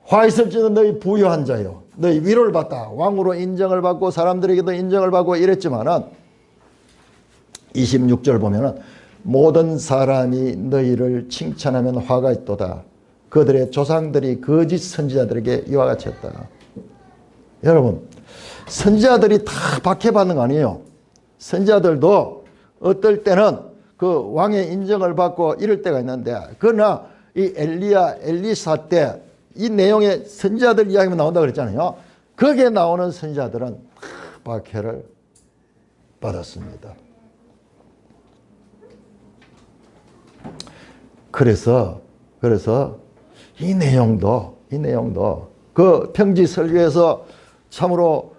화 있을지는 너희 부유한 자요, 너희 위로를 받다, 왕으로 인정을 받고 사람들에게도 인정을 받고 이랬지만은 26절 보면은 모든 사람이 너희를 칭찬하면 화가 있도다. 그들의 조상들이 거짓 선지자들에게 이와 같이 했다. 여러분, 선지자들이 다 박해받는 거 아니에요. 선지자들도 어떨 때는 그 왕의 인정을 받고 이럴 때가 있는데, 그러나 이 엘리야, 엘리사 때 이 내용에 선지자들 이야기만 나온다 그랬잖아요. 거기에 나오는 선지자들은 박해를 받았습니다. 그래서 이 내용도 그 평지 설교에서 참으로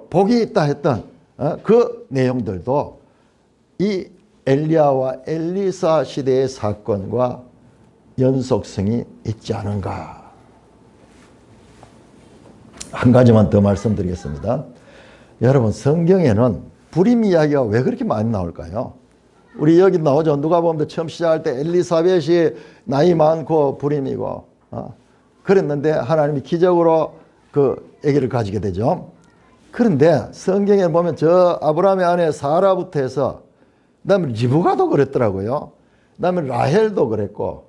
복이 있다 했던 그 내용들도 이 엘리야와 엘리사 시대의 사건과 연속성이 있지 않은가. 한 가지만 더 말씀드리겠습니다. 여러분, 성경에는 불임 이야기가 왜 그렇게 많이 나올까요? 우리 여기 나오죠. 누가복음 처음 시작할 때 엘리사벳이 나이 많고 불임이고 그랬는데 하나님이 기적으로 그 아기를 가지게 되죠. 그런데 성경에 보면 저 아브라함의 아내 사라부터 해서 그다음에 리브가도 그랬더라고요. 그다음에 라헬도 그랬고,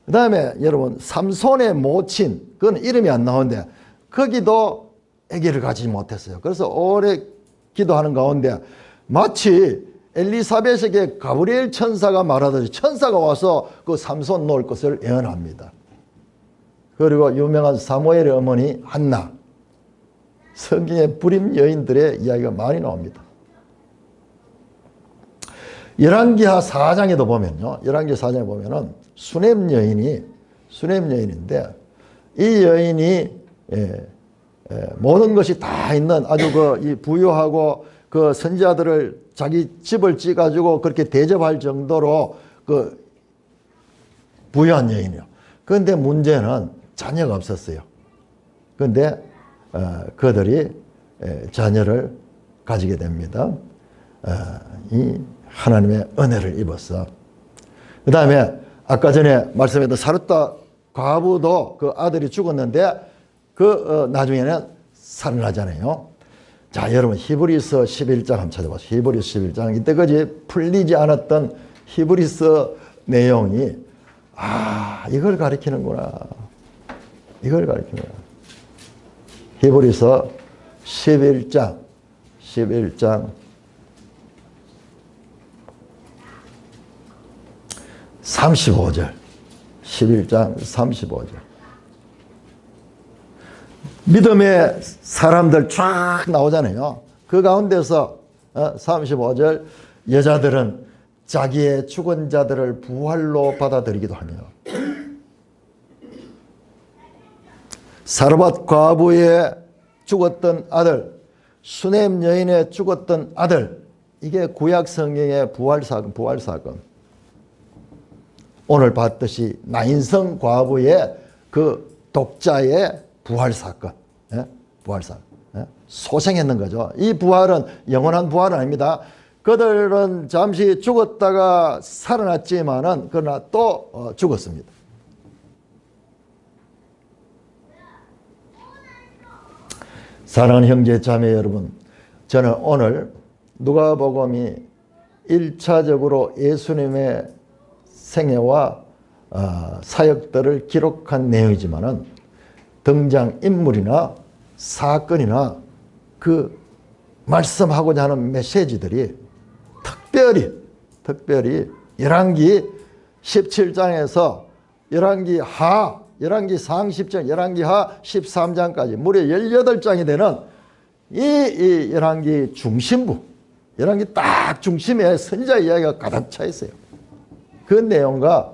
그다음에 여러분 삼손의 모친, 그건 이름이 안 나오는데 거기도 아기를 가지지 못했어요. 그래서 오래 기도하는 가운데 마치 엘리사벳에게 가브리엘 천사가 말하듯이 천사가 와서 그 삼손 놓을 것을 예언합니다. 그리고 유명한 사무엘의 어머니 한나, 성경의 불임 여인들의 이야기가 많이 나옵니다. 열왕기하 4장에도 보면요, 열왕기 4장에 보면은 수넴 여인인데 이 여인이 모든 것이 다 있는 아주 이 부유하고 그 선지자들을 자기 집을 찌가지고 그렇게 대접할 정도로 그 부유한 여인이요. 그런데 문제는 자녀가 없었어요. 그런데 그들이 자녀를 가지게 됩니다. 이 하나님의 은혜를 입어서. 그 다음에 아까 전에 말씀했던 사르타 과부도 그 아들이 죽었는데 나중에는 살아나잖아요. 자, 여러분 히브리서 11장 한번 찾아보세요. 히브리서 11장. 이때까지 풀리지 않았던 히브리서 내용이 이걸 가리키는구나. 이걸 가리키는구나. 히브리서 11장 35절 11장 35절. 믿음의 사람들 쫙 나오잖아요. 그 가운데서 35절, 여자들은 자기의 죽은 자들을 부활로 받아들이기도 하며 사르밧 과부의 죽었던 아들, 수넴 여인의 죽었던 아들, 이게 구약 성경의 부활 사건. 오늘 봤듯이 나인성 과부의 그 독자의 부활 사건, 예? 부활 사건, 예? 소생했는 거죠. 이 부활은 영원한 부활은 아닙니다. 그들은 잠시 죽었다가 살아났지만은 그러나 또 죽었습니다. 사랑하는 형제 자매 여러분, 저는 오늘 누가복음이 1차적으로 예수님의 생애와 사역들을 기록한 내용이지만은 등장인물이나 사건이나 그 말씀하고자 하는 메시지들이 특별히 열왕기 17장에서 열왕기 상 10장, 열왕기 하 13장까지 무려 18장이 되는 이 열왕기 중심부, 열왕기 딱 중심에 선지자 이야기가 가득 차 있어요. 그 내용과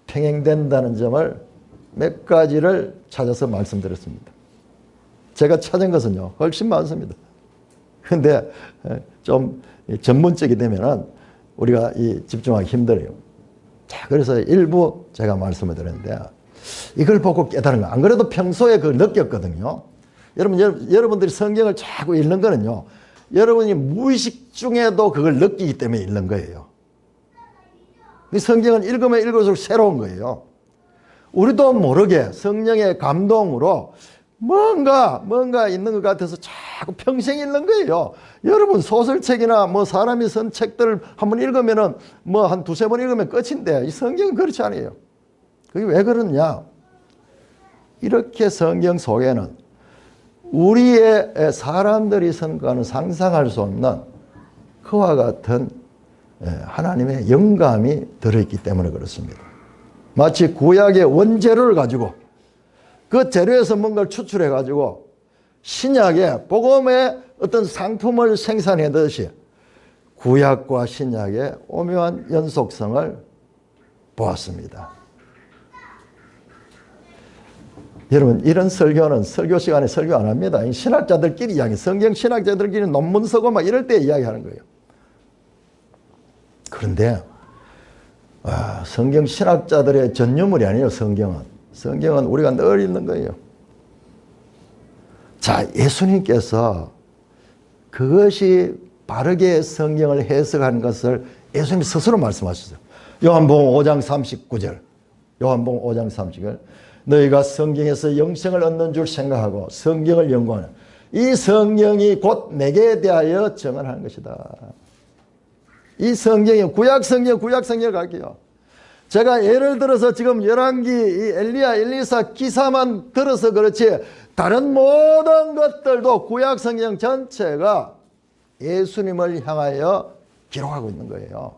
평행된다는 점을 몇 가지를 찾아서 말씀드렸습니다. 제가 찾은 것은요, 훨씬 많습니다. 근데 좀 전문적이 되면은 우리가 집중하기 힘들어요. 자, 그래서 일부 제가 말씀을 드렸는데, 이걸 보고 깨달은 거. 안 그래도 평소에 그걸 느꼈거든요. 여러분들이 성경을 자꾸 읽는 거는요, 여러분이 무의식 중에도 그걸 느끼기 때문에 읽는 거예요. 이 성경은 읽으면 읽을수록 새로운 거예요. 우리도 모르게 성령의 감동으로 뭔가 있는 것 같아서 자꾸 평생 읽는 거예요. 여러분 소설책이나 뭐 사람이 쓴 책들을 한번 읽으면은 뭐 한 두세 번 읽으면 끝인데 이 성경은 그렇지 않아요. 그게 왜 그러냐? 이렇게 성경 속에는 우리의 사람들이 선거하는 상상할 수 없는 그와 같은 하나님의 영감이 들어있기 때문에 그렇습니다. 마치 구약의 원재료를 가지고 그 재료에서 뭔가를 추출해 가지고 신약의 복음의 어떤 상품을 생산하듯이 구약과 신약의 오묘한 연속성을 보았습니다. 여러분, 이런 설교는 설교 시간에 설교 안 합니다. 신학자들끼리 이야기, 성경 신학자들끼리 논문 쓰고 막 이럴 때 이야기하는 거예요. 그런데 성경 신학자들의 전유물이 아니에요. 성경은 우리가 늘 읽는 거예요. 자, 예수님께서 그것이 바르게 성경을 해석하는 것을 예수님 스스로 말씀하셨어요. 요한복음 5장 39절. 요한복음 5장 39절. 너희가 성경에서 영생을 얻는 줄 생각하고 성경을 연구하는 이 성경이 곧 내게 대하여 증언하는 것이다. 이 성경이 구약성경을 갈게요. 제가 예를 들어서 지금 열왕기 이 엘리야 엘리사 기사만 들어서 그렇지 다른 모든 것들도 구약성경 전체가 예수님을 향하여 기록하고 있는 거예요.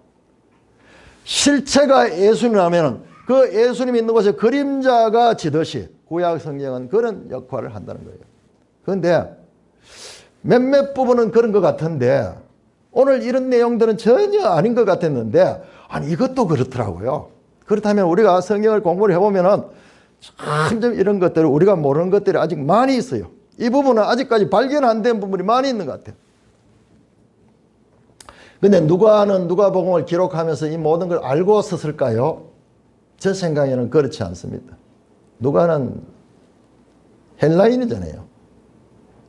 실체가 예수님이라면 그 예수님이 있는 곳에 그림자가 지듯이 구약성경은 그런 역할을 한다는 거예요. 그런데 몇몇 부분은 그런 것 같은데 오늘 이런 내용들은 전혀 아닌 것 같았는데 아니 이것도 그렇더라고요. 그렇다면 우리가 성경을 공부를 해보면은 참 이런 것들 우리가 모르는 것들이 아직 많이 있어요. 이 부분은 아직까지 발견 안 된 부분이 많이 있는 것 같아요. 근데 누가복음을 기록하면서 이 모든 걸 알고 썼을까요? 제 생각에는 그렇지 않습니다. 누가는 헬라인이잖아요.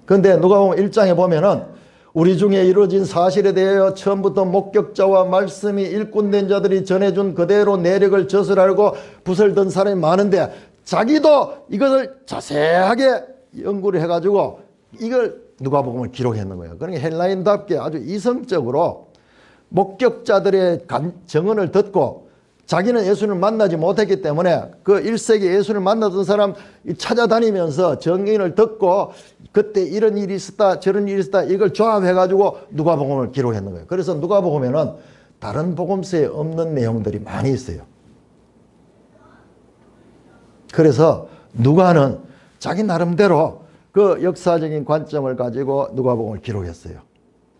그런데 누가복음 1장에 보면은 우리 중에 이루어진 사실에 대하여 처음부터 목격자와 말씀이 일꾼된 자들이 전해준 그대로 내력을 젖으라고 부설던 사람이 많은데 자기도 이것을 자세하게 연구를 해가지고 이걸 누가복음을 기록했는 거예요. 그러니까 헬라인답게 아주 이성적으로 목격자들의 증언을 듣고 자기는 예수를 만나지 못했기 때문에 그 1세기 예수를 만나던 사람 찾아다니면서 증인을 듣고 그때 이런 일이 있었다 저런 일이 있었다 이걸 조합해가지고 누가복음을 기록했는 거예요. 그래서 누가복음에는 다른 복음서에 없는 내용들이 많이 있어요. 그래서 누가는 자기 나름대로 그 역사적인 관점을 가지고 누가복음을 기록했어요.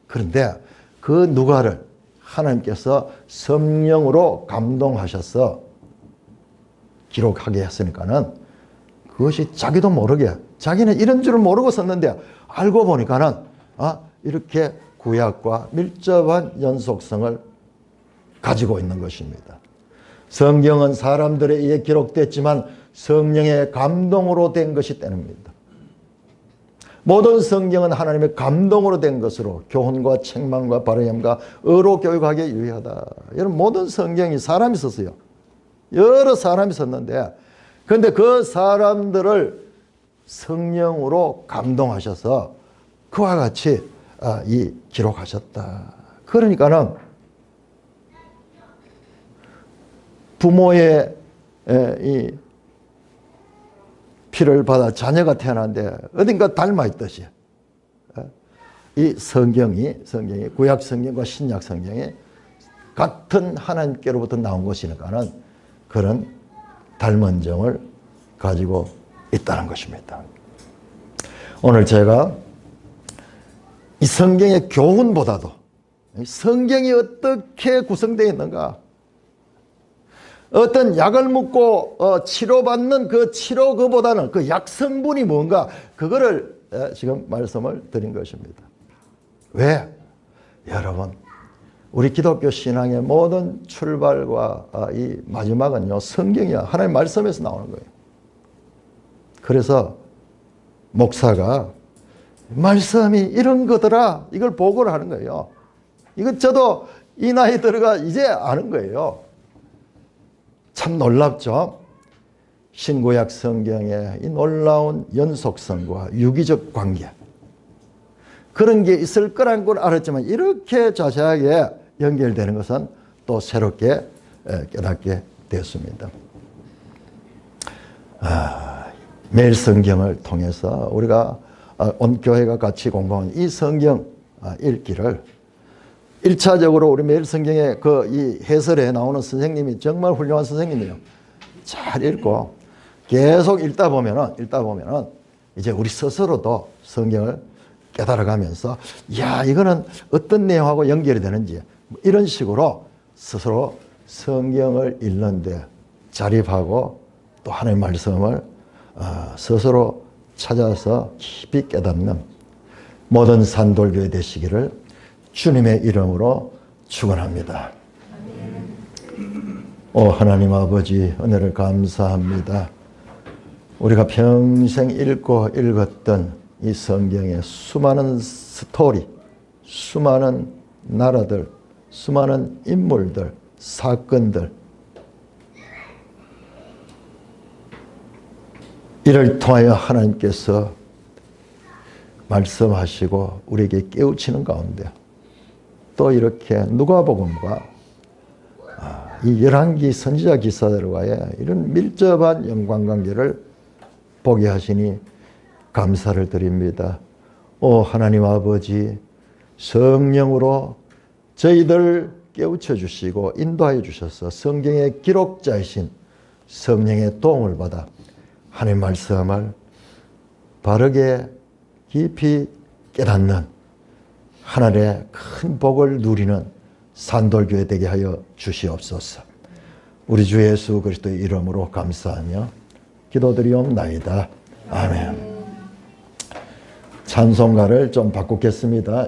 그런데 그 누가를 하나님께서 성령으로 감동하셔서 기록하게 했으니까는 그것이 자기도 모르게 자기는 이런 줄을 모르고 썼는데 알고 보니까는 이렇게 구약과 밀접한 연속성을 가지고 있는 것입니다. 성경은 사람들에 의해 기록됐지만 성령의 감동으로 된 것이 때문입니다. 모든 성경은 하나님의 감동으로 된 것으로 교훈과 책망과 바르림과 의로 교육하기에 유의하다. 여러분, 모든 성경이 사람이 썼어요. 여러 사람이 썼는데, 그런데 그 사람들을 성령으로 감동하셔서 그와 같이 기록하셨다. 그러니까는 부모의 이 피를 받아 자녀가 태어났는데 어딘가 닮아 있듯이 이 성경이 구약 성경과 신약 성경이 같은 하나님께로부터 나온 것이니까는 그런 닮은 점을 가지고 있다는 것입니다. 오늘 제가 이 성경의 교훈보다도 성경이 어떻게 구성되어 있는가, 어떤 약을 먹고 치료받는 그 치료보다는 그 약 성분이 뭔가, 그거를 지금 말씀을 드린 것입니다. 왜? 여러분, 우리 기독교 신앙의 모든 출발과 이 마지막은요, 성경이야. 하나님 말씀에서 나오는 거예요. 그래서 목사가 말씀이 이런 거더라, 이걸 보고를 하는 거예요. 이거 저도 이 나이 들어가 이제 아는 거예요. 참 놀랍죠? 신구약 성경의 이 놀라운 연속성과 유기적 관계, 그런 게 있을 거라는 걸 알았지만 이렇게 자세하게 연결되는 것은 또 새롭게 깨닫게 되었습니다. 매일 성경을 통해서 우리가 온 교회가 같이 공부한 이 성경 읽기를 1차적으로 우리 매일 성경에 이 해설에 나오는 선생님이 정말 훌륭한 선생님이에요. 잘 읽고 계속 읽다 보면은 이제 우리 스스로도 성경을 깨달아가면서, 야, 이거는 어떤 내용하고 연결이 되는지, 이런 식으로 스스로 성경을 읽는데 자립하고 또 하나님의 말씀을 스스로 찾아서 깊이 깨닫는 모든 산돌교회 되시기를 주님의 이름으로 축원합니다. 오 하나님 아버지, 은혜를 감사합니다. 우리가 평생 읽고 읽었던 이 성경의 수많은 스토리, 수많은 나라들, 수많은 인물들, 사건들, 이를 통하여 하나님께서 말씀하시고 우리에게 깨우치는 가운데 또 이렇게 누가복음과 이 열왕기 선지자 기사들과의 이런 밀접한 연관관계를 보게 하시니 감사를 드립니다. 오 하나님 아버지, 성령으로 저희들 깨우쳐 주시고 인도하여 주셔서 성경의 기록자이신 성령의 도움을 받아 하나님의 말씀을 바르게 깊이 깨닫는 하늘의 큰 복을 누리는 산돌교회 되게 하여 주시옵소서. 우리 주 예수 그리스도의 이름으로 감사하며 기도드리옵나이다. 아멘. 찬송가를 좀 바꾸겠습니다.